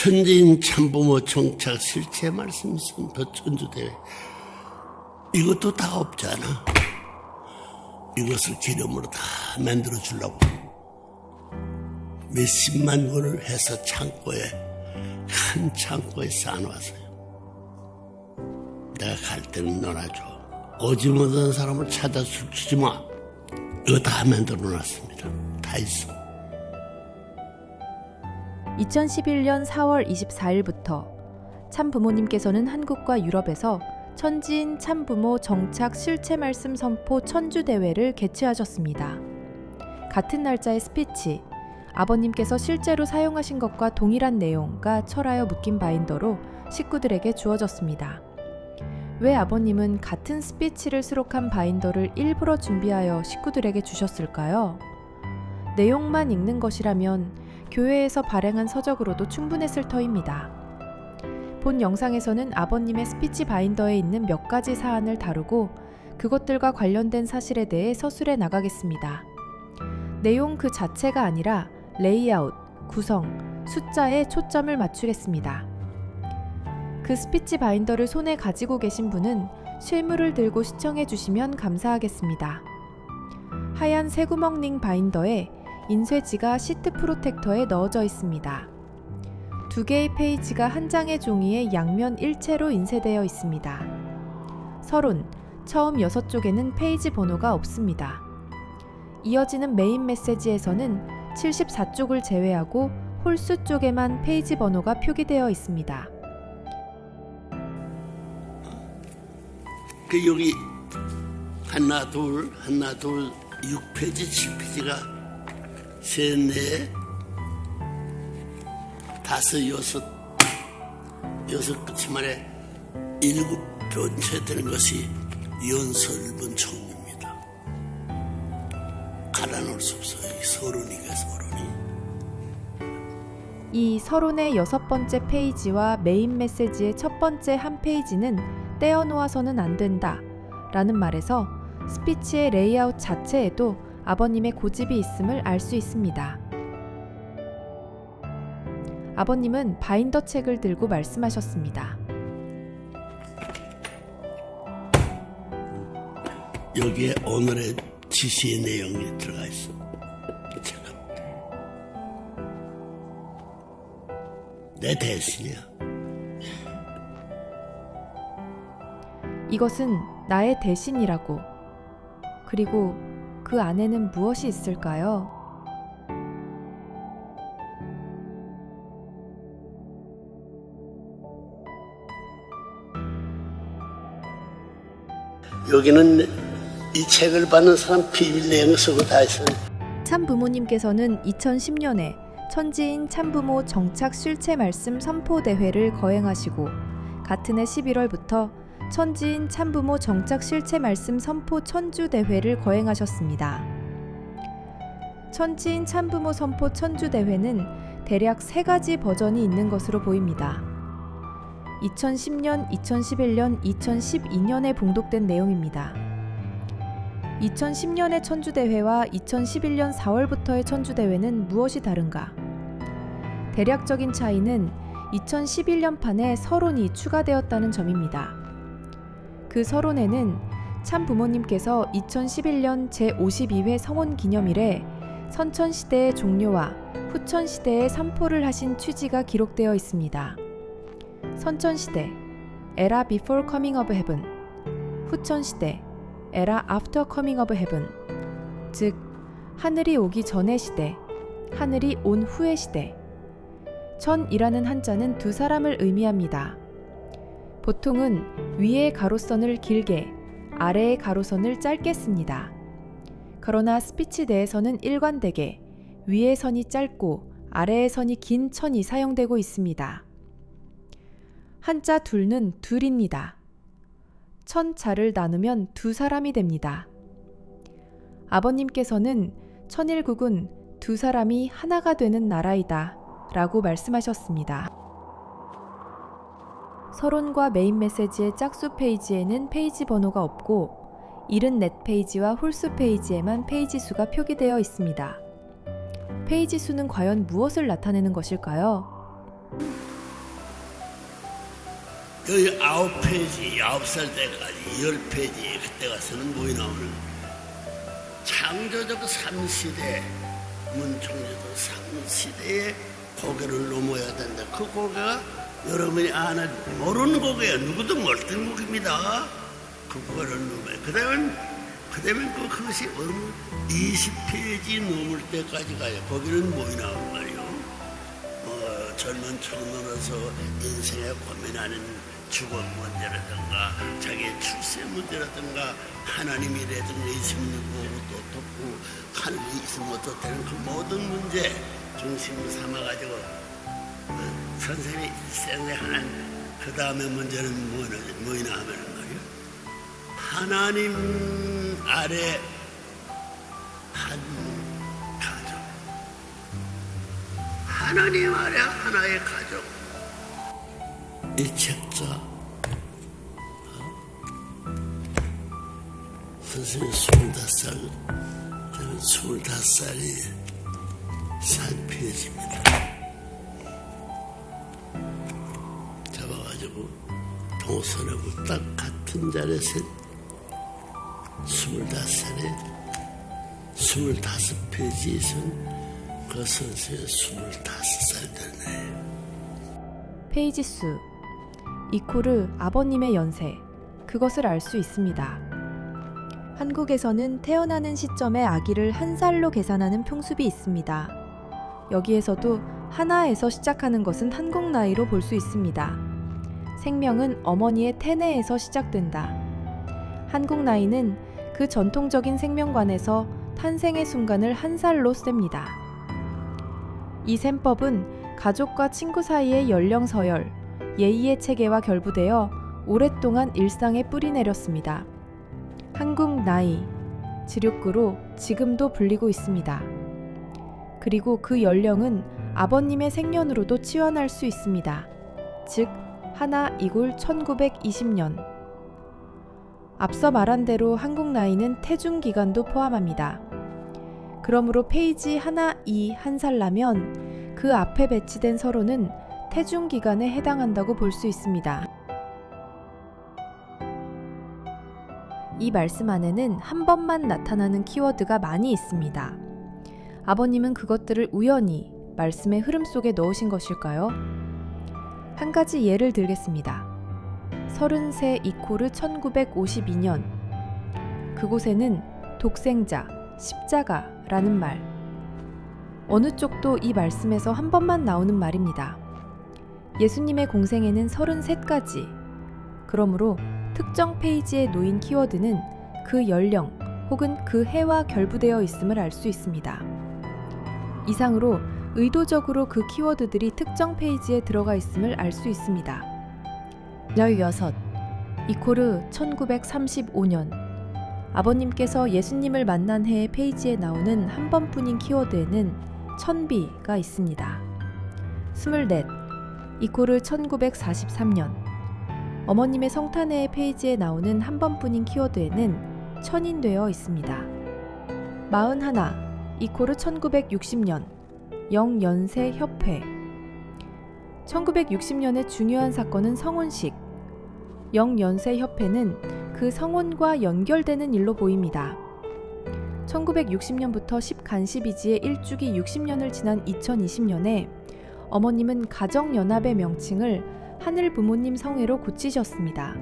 천지인 참부모 정착 실체 말씀 선포 천주대회. 이것도 다 없잖아. 이것을 기념으로 다 만들어 주려고 몇십만 권을 해서 창고에, 큰 창고에 쌓아놨어요. 내가 갈 때는 놀아줘. 오지 못한 사람을 찾아 주지 마. 이거 다 만들어 놨습니다. 다 있어. 2011년 4월 24일부터 참부모님께서는 한국과 유럽에서 천지인 참부모 정착 실체 말씀 선포 천주대회를 개최하셨습니다. 같은 날짜의 스피치, 아버님께서 실제로 사용하신 것과 동일한 내용과 철하여 묶인 바인더로 식구들에게 주어졌습니다. 왜 아버님은 같은 스피치를 수록한 바인더를 일부러 준비하여 식구들에게 주셨을까요? 내용만 읽는 것이라면 교회에서 발행한 서적으로도 충분했을 터입니다. 본 영상에서는 아버님의 스피치 바인더에 있는 몇 가지 사안을 다루고 그것들과 관련된 사실에 대해 서술해 나가겠습니다. 내용 그 자체가 아니라 레이아웃, 구성, 숫자에 초점을 맞추겠습니다. 그 스피치 바인더를 손에 가지고 계신 분은 실물을 들고 시청해 주시면 감사하겠습니다. 하얀 새구멍 링 바인더에 인쇄지가 시트 프로텍터에 넣어져 있습니다. 두 개의 페이지가 한 장의 종이에 양면 일체로 인쇄되어 있습니다. 서론, 처음 6쪽에는 페이지 번호가 없습니다. 이어지는 메인 메시지에서는 74쪽을 제외하고 홀수 쪽에만 페이지 번호가 표기되어 있습니다. 여기 하나 둘 6페이지 7페이지가 셋, 넷, 다섯, 여섯 끝이 말에 7번째 되는 것이 연설문 총입니다. 갈아놓을 수 없어요. 이 서론이가 서론이. 이 서론의 6번째 페이지와 메인 메시지의 첫 번째 한 페이지는 떼어놓아서는 안 된다 라는 말에서 스피치의 레이아웃 자체에도 아버님의 고집이 있음을 알 수 있습니다. 아버님은 바인더 책을 들고 말씀하셨습니다. 여기에 오늘의 지시의 내용이 들어가 있어. 잠깐. 내 대신이야. 이것은 나의 대신이라고. 그리고 그 안에는 무엇이 있을까요? 여기는 이 책을 받는 사람 비밀 내용을 쓰고 다 있어요. 참부모님께서는 2010년에 천지인 참부모 정착 실체 말씀 선포대회를 거행하시고 같은 해 11월부터 천지인 참부모 정착 실체 말씀 선포 천주대회를 거행하셨습니다. 천지인 참부모 선포 천주대회는 대략 3가지 버전이 있는 것으로 보입니다. 2010년, 2011년, 2012년에 봉독된 내용입니다. 2010년의 천주대회와 2011년 4월부터의 천주대회는 무엇이 다른가? 대략적인 차이는 2011년판에 서론이 추가되었다는 점입니다. 그 서론에는 참부모님께서 2011년 제52회 성혼기념일에 선천시대의 종료와 후천시대의 선포를 하신 취지가 기록되어 있습니다. 선천시대, 에라 before coming of heaven, 후천시대, 에라 after coming of heaven, 즉 하늘이 오기 전의 시대, 하늘이 온 후의 시대. 천이라는 한자는 두 사람을 의미합니다. 보통은 위의 가로선을 길게, 아래의 가로선을 짧게 씁니다. 그러나 스피치 내에서는 일관되게 위의 선이 짧고 아래의 선이 긴 천이 사용되고 있습니다. 한자 둘은 둘입니다. 천자를 나누면 두 사람이 됩니다. 아버님께서는 천일국은 두 사람이 하나가 되는 나라이다 라고 말씀하셨습니다. 서론과 메인 메시지의 짝수 페이지에는 페이지 번호가 없고 74페이지와 홀수 페이지에만 페이지 수가 표기되어 있습니다. 페이지 수는 과연 무엇을 나타내는 것일까요? 여기 9페이지, 9살 때까지 10페이지 그때 가서는 뭐이 나오는 창조적 3시대 문총조도 3시대의 고개를 넘어야 된다. 그 고개가 여러분이 아는 모르는 고개야. 누구도 모르는 고개입니다. 그 고개를 넘어야. 그다음에 그것이 어느 20페이지 넘을 때까지 가요. 거기는 뭐이 나오는 말이요. 젊은 청년으로서 인생에 고민하는 주거 문제라든가 자기의 출세 문제라든가 하나님이라든가 있으면 누구도 돕고 하나님이 있으면 어떻다는 그 모든 문제 중심을 삼아가지고 선생님이 일생에 한 그 다음에 문제는 뭐냐 하면은 말이요. 하나님 아래 한 가족, 하나님 아래 하나의 가족. 이 책자 선생님 25살, 저는 25살이 산 페이지입니다. 잡아가지고 동선하고 딱 같은 자리에서 25살에 25페이지에선 그 선생님 25살 되네. 페이지 수 이코르 아버님의 연세, 그것을 알 수 있습니다. 한국에서는 태어나는 시점에 아기를 한 살로 계산하는 풍습이 있습니다. 여기에서도 하나에서 시작하는 것은 한국 나이로 볼 수 있습니다. 생명은 어머니의 태내에서 시작된다. 한국 나이는 그 전통적인 생명관에서 탄생의 순간을 한 살로 셉니다. 이 셈법은 가족과 친구 사이의 연령 서열, 예의의 체계와 결부되어 오랫동안 일상에 뿌리내렸습니다. 한국 나이, 지륙구로 지금도 불리고 있습니다. 그리고 그 연령은 아버님의 생년으로도 치환할 수 있습니다. 즉, 하나 이골 1920년. 앞서 말한 대로 한국 나이는 태중 기간도 포함합니다. 그러므로 페이지 하나, 이 한 살라면 그 앞에 배치된 서로는 태중 기간에 해당한다고 볼 수 있습니다. 이 말씀 안에는 한 번만 나타나는 키워드가 많이 있습니다. 아버님은 그것들을 우연히 말씀의 흐름 속에 넣으신 것일까요? 한 가지 예를 들겠습니다. 33 이코르 1952년. 그곳에는 독생자, 십자가라는 말. 어느 쪽도 이 말씀에서 한 번만 나오는 말입니다. 예수님의 공생에는 33가지. 그러므로 특정 페이지에 놓인 키워드는 그 연령 혹은 그 해와 결부되어 있음을 알 수 있습니다. 이상으로 의도적으로 그 키워드들이 특정 페이지에 들어가 있음을 알 수 있습니다. 16 이코르 1935년. 아버님께서 예수님을 만난 해의 페이지에 나오는 한 번뿐인 키워드에는 천비가 있습니다. 24 이코르 1943년. 어머님의 성탄회의 페이지에 나오는 한 번뿐인 키워드에는 천인되어 있습니다. 41 이코르 1960년 영연세 협회. 1960년의 중요한 사건은 성혼식. 영연세 협회는 그 성혼과 연결되는 일로 보입니다. 1960년부터 10간십이지의 일주기 60년을 지난 2020년에 어머님은 가정연합의 명칭을 하늘 부모님 성회로 고치셨습니다.